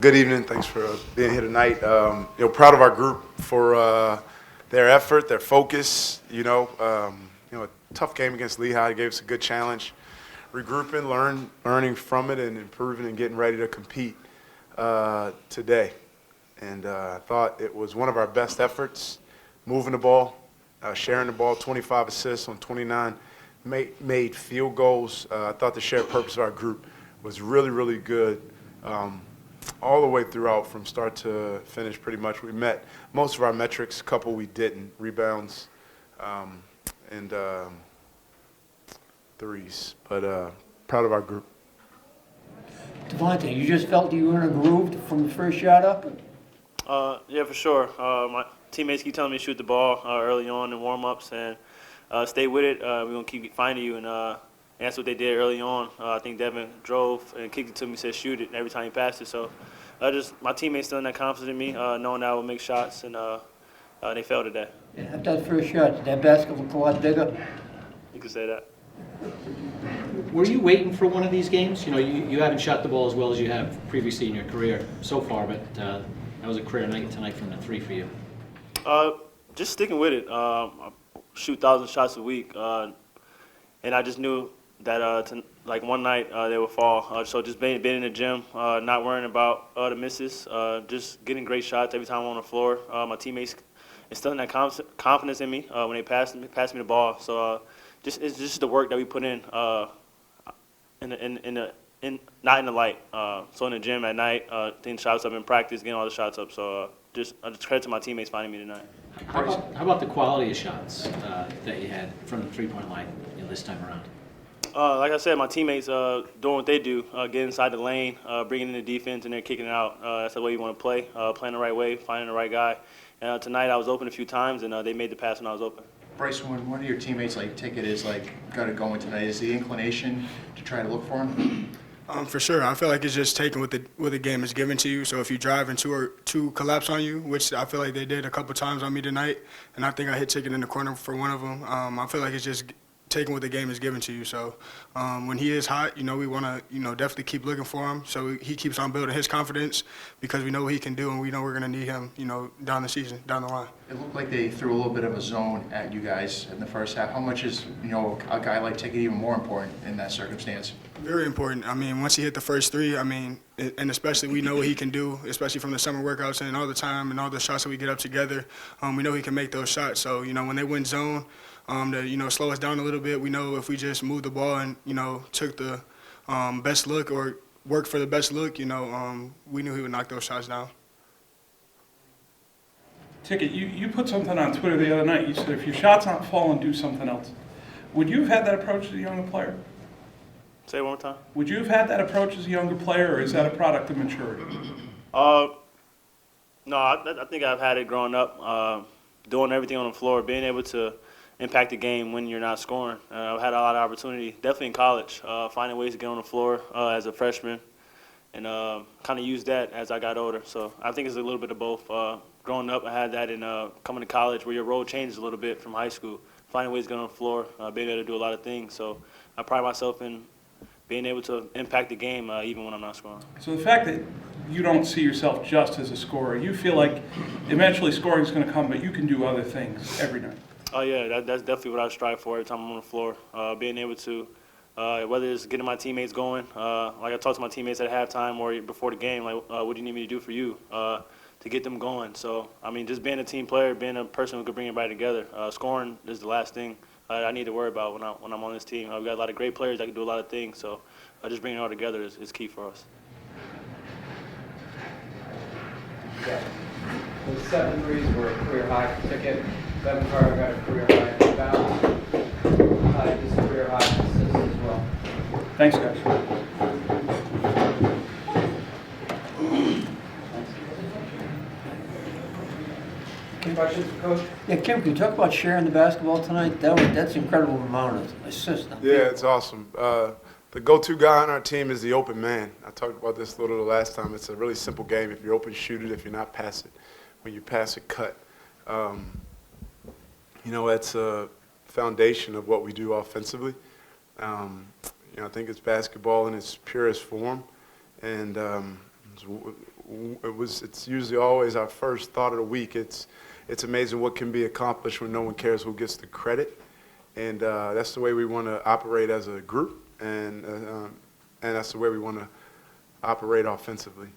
Good evening. Thanks for being here tonight. Proud of our group for their effort, their focus. A tough game against Lehigh gave us a good challenge. Regrouping, learning from it, and improving and getting ready to compete today. And I thought it was one of our best efforts, moving the ball, sharing the ball, 25 assists on 29 made field goals. I thought the shared purpose of our group was really, really good. All the way throughout, from start to finish, pretty much. We met most of our metrics. A couple we didn't. Rebounds and threes. But proud of our group. Devonte, you just felt you were in a groove from the first shot up? Yeah, for sure. My teammates keep telling me to shoot the ball early on in warm-ups and stay with it. We're going to keep finding you. And that's what they did early on. I think Devin drove and kicked it to me, said shoot it every time he passed it. So my teammates still in that confidence in me, knowing that I would make shots, and they failed today. Yeah, after that first shot, did that basket look a lot bigger? You could say that. Were you waiting for one of these games? You haven't shot the ball as well as you have previously in your career so far, but that was a career night tonight from the three for you. Just sticking with it. I shoot 1,000 shots a week, and I just knew that like one night they would fall. So just being in the gym, not worrying about the misses, just getting great shots every time I'm on the floor. My teammates instilling that confidence in me when they pass me the ball. So it's just the work that we put in not in the light. So in the gym at night, getting shots up in practice, getting all the shots up. So just credit to my teammates finding me tonight. How about the quality of shots that you had from the three-point line this time around? Like I said, my teammates doing what they do, get inside the lane, bringing in the defense, and they're kicking it out. That's the way you want to play, playing the right way, finding the right guy. And tonight I was open a few times, and they made the pass when I was open. Bryce, when one of your teammates take it is got it going tonight, is the inclination to try to look for him? For sure. I feel like it's just taking what the game is given to you. So if you drive and two collapse on you, which I feel like they did a couple times on me tonight, and I think I hit chicken in the corner for one of them, I feel like it's just taking what the game is given to you. So when he is hot, we want to, definitely keep looking for him so he keeps on building his confidence because we know what he can do and we know we're going to need him, down the season, down the line. It looked like they threw a little bit of a zone at you guys in the first half. How much is, a guy like Tickett even more important in that circumstance? Very important. Once he hit the first three, and especially we know what he can do, especially from the summer workouts and all the time and all the shots that we get up together. We know he can make those shots. So, when they win zone, to slow us down a little bit, we know if we just move the ball and, took the best look or worked for the best look, we knew he would knock those shots down. Ticket, you put something on Twitter the other night. You said if your shot's not falling, do something else. Would you have had that approach as a younger player? Say it one more time. Would you have had that approach as a younger player, or is that a product of maturity? No, I think I've had it growing up, doing everything on the floor, being able to impact the game when you're not scoring. I've had a lot of opportunity, definitely in college, finding ways to get on the floor as a freshman, and kind of used that as I got older. So I think it's a little bit of both. Growing up, I had that, and coming to college where your role changes a little bit from high school, finding ways to get on the floor, being able to do a lot of things. So I pride myself in being able to impact the game even when I'm not scoring. So the fact that you don't see yourself just as a scorer, you feel like eventually scoring is going to come, but you can do other things every night. Oh, yeah, that's definitely what I strive for every time I'm on the floor, being able to, whether it's getting my teammates going, like I talked to my teammates at halftime or before the game, what do you need me to do for you to get them going? So, just being a team player, being a person who could bring everybody together, scoring is the last thing I need to worry about when I'm on this team. We've got a lot of great players that can do a lot of things, so just bringing it all together is key for us. Those 7 threes were a career high for Ticket. Devin Carter got a career high in rebounds. Just a career high in assists as well. Thanks, guys. Questions, Coach? Yeah, Kim, can you talk about sharing the basketball tonight? That's an incredible amount of assists. Yeah, it's awesome. The go-to guy on our team is the open man. I talked about this a little the last time. It's a really simple game. If you're open, shoot it. If you're not, pass it. When you pass it, cut. That's a foundation of what we do offensively. I think it's basketball in its purest form, and it's usually always our first thought of the week. It's amazing what can be accomplished when no one cares who gets the credit, and that's the way we want to operate as a group, and that's the way we want to operate offensively.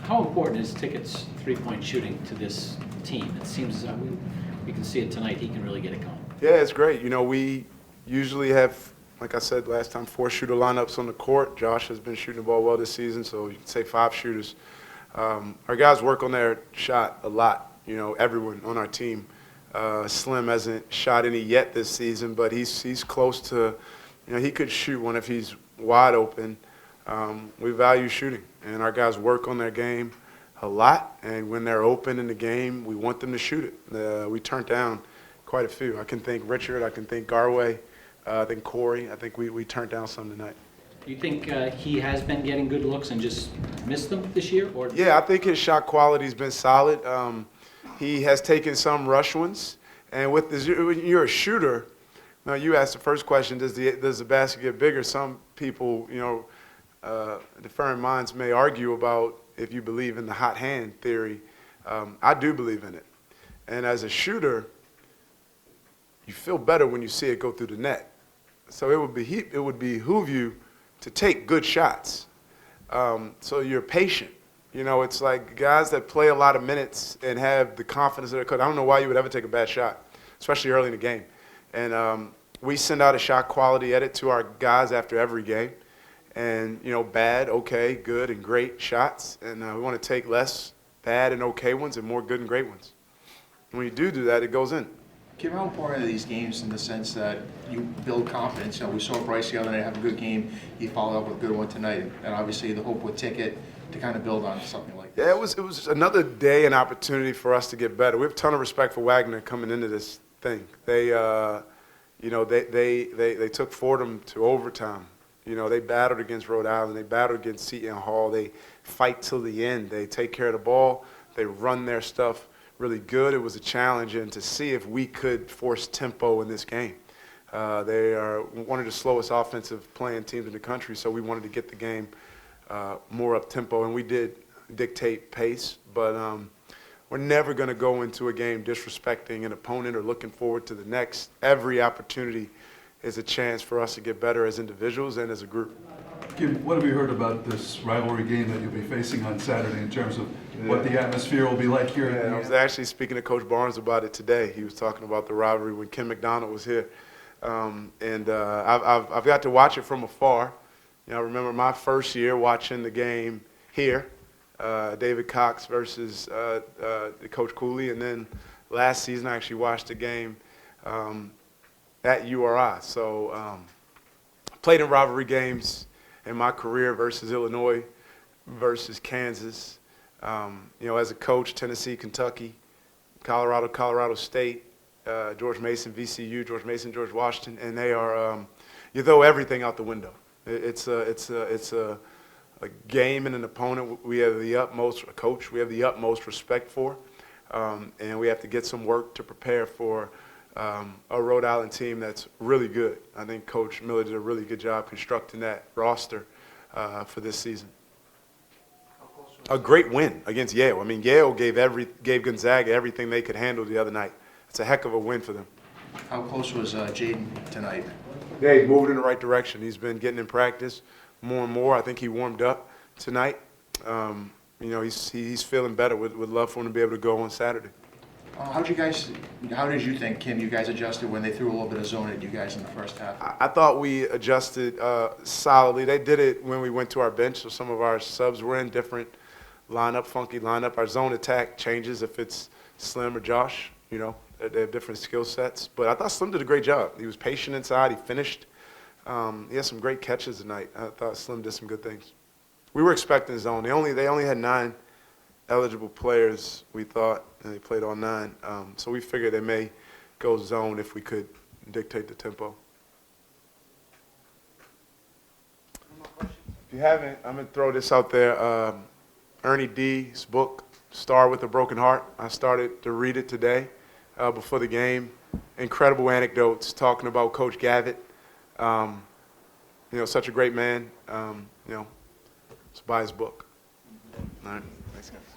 How important is Tickett's three-point shooting to this team? It seems we can see it tonight. He can really get it going. Yeah, it's great. You know, we usually have, like I said last time, 4 shooter lineups on the court. Josh has been shooting the ball well this season, so you could say 5 shooters. Our guys work on their shot a lot. You know, everyone on our team. Slim hasn't shot any yet this season, but he's close to, you know, he could shoot one if he's wide open. We value shooting, and our guys work on their game a lot, and when they're open in the game, we want them to shoot it. We turned down quite a few. I can think Richard, I can think Garway, I think Corey. I think we turned down some tonight. Do you think he has been getting good looks and just missed them this year? Or Yeah, I think his shot quality's been solid. He has taken some rush ones, and when you're a shooter, now you asked the first question, does the basket get bigger? Some people, you know, different minds may argue about if you believe in the hot hand theory. I do believe in it. And as a shooter, you feel better when you see it go through the net. So it would behoove you to take good shots. So you're patient. You know, it's like guys that play a lot of minutes and have the confidence of their coach. I don't know why you would ever take a bad shot, especially early in the game. And we send out a shot quality edit to our guys after every game. And, you know, bad, okay, good, and great shots. And we want to take less bad and okay ones and more good and great ones. When you do that, it goes in. Kim, how important are these games in the sense that you build confidence? You know, we saw Bryce the other night have a good game. He followed up with a good one tonight. And obviously the hope with Ticket to kind of build on something like that. Yeah, it was another day and opportunity for us to get better. We have a ton of respect for Wagner coming into this thing. They, you know, they took Fordham to overtime. You know, they battled against Rhode Island. They battled against Seton Hall. They fight till the end. They take care of the ball. They run their stuff really good. It was a challenge, and to see if we could force tempo in this game. They are one of the slowest offensive playing teams in the country, so we wanted to get the game more up tempo, and we did dictate pace. But we're never going to go into a game disrespecting an opponent or looking forward to the next. Every opportunity is a chance for us to get better as individuals and as a group. Kim, what have you heard about this rivalry game that you'll be facing on Saturday in terms of what the atmosphere will be like here? Yeah, I was actually speaking to Coach Barnes about it today. He was talking about the rivalry when Ken McDonald was here. I've got to watch it from afar. You know, I remember my first year watching the game here, David Cox versus Coach Cooley, and then last season I actually watched the game at URI. So I played in rivalry games in my career versus Illinois, versus Kansas. You know, as a coach, Tennessee, Kentucky, Colorado State, George Mason, VCU, George Mason, George Washington, and they are you throw everything out the window. It's a game and an opponent we have the utmost respect for, and we have to get some work to prepare for a Rhode Island team that's really good. I think Coach Miller did a really good job constructing that roster for this season. A great win against Yale. I mean, Yale gave Gonzaga everything they could handle the other night. It's a heck of a win for them. How close was Jaden tonight? Yeah, he's moving in the right direction. He's been getting in practice more and more. I think he warmed up tonight. You know, he's feeling better. Would love for him to be able to go on Saturday. How did you think, Kim, you guys adjusted when they threw a little bit of zone at you guys in the first half? I thought we adjusted solidly. They did it when we went to our bench, so some of our subs were in different lineup, funky lineup. Our zone attack changes if it's Slim or Josh. You know, they have different skill sets. But I thought Slim did a great job. He was patient inside. He finished. He had some great catches tonight. I thought Slim did some good things. We were expecting zone. They only had 9 eligible players, we thought, and they played all 9. So we figured they may go zone if we could dictate the tempo. If you haven't, I'm going to throw this out there. Ernie D's book, Star with a Broken Heart. I started to read it today before the game. Incredible anecdotes talking about Coach Gavitt. You know, such a great man. You know, so buy his book. All right. Thanks, guys.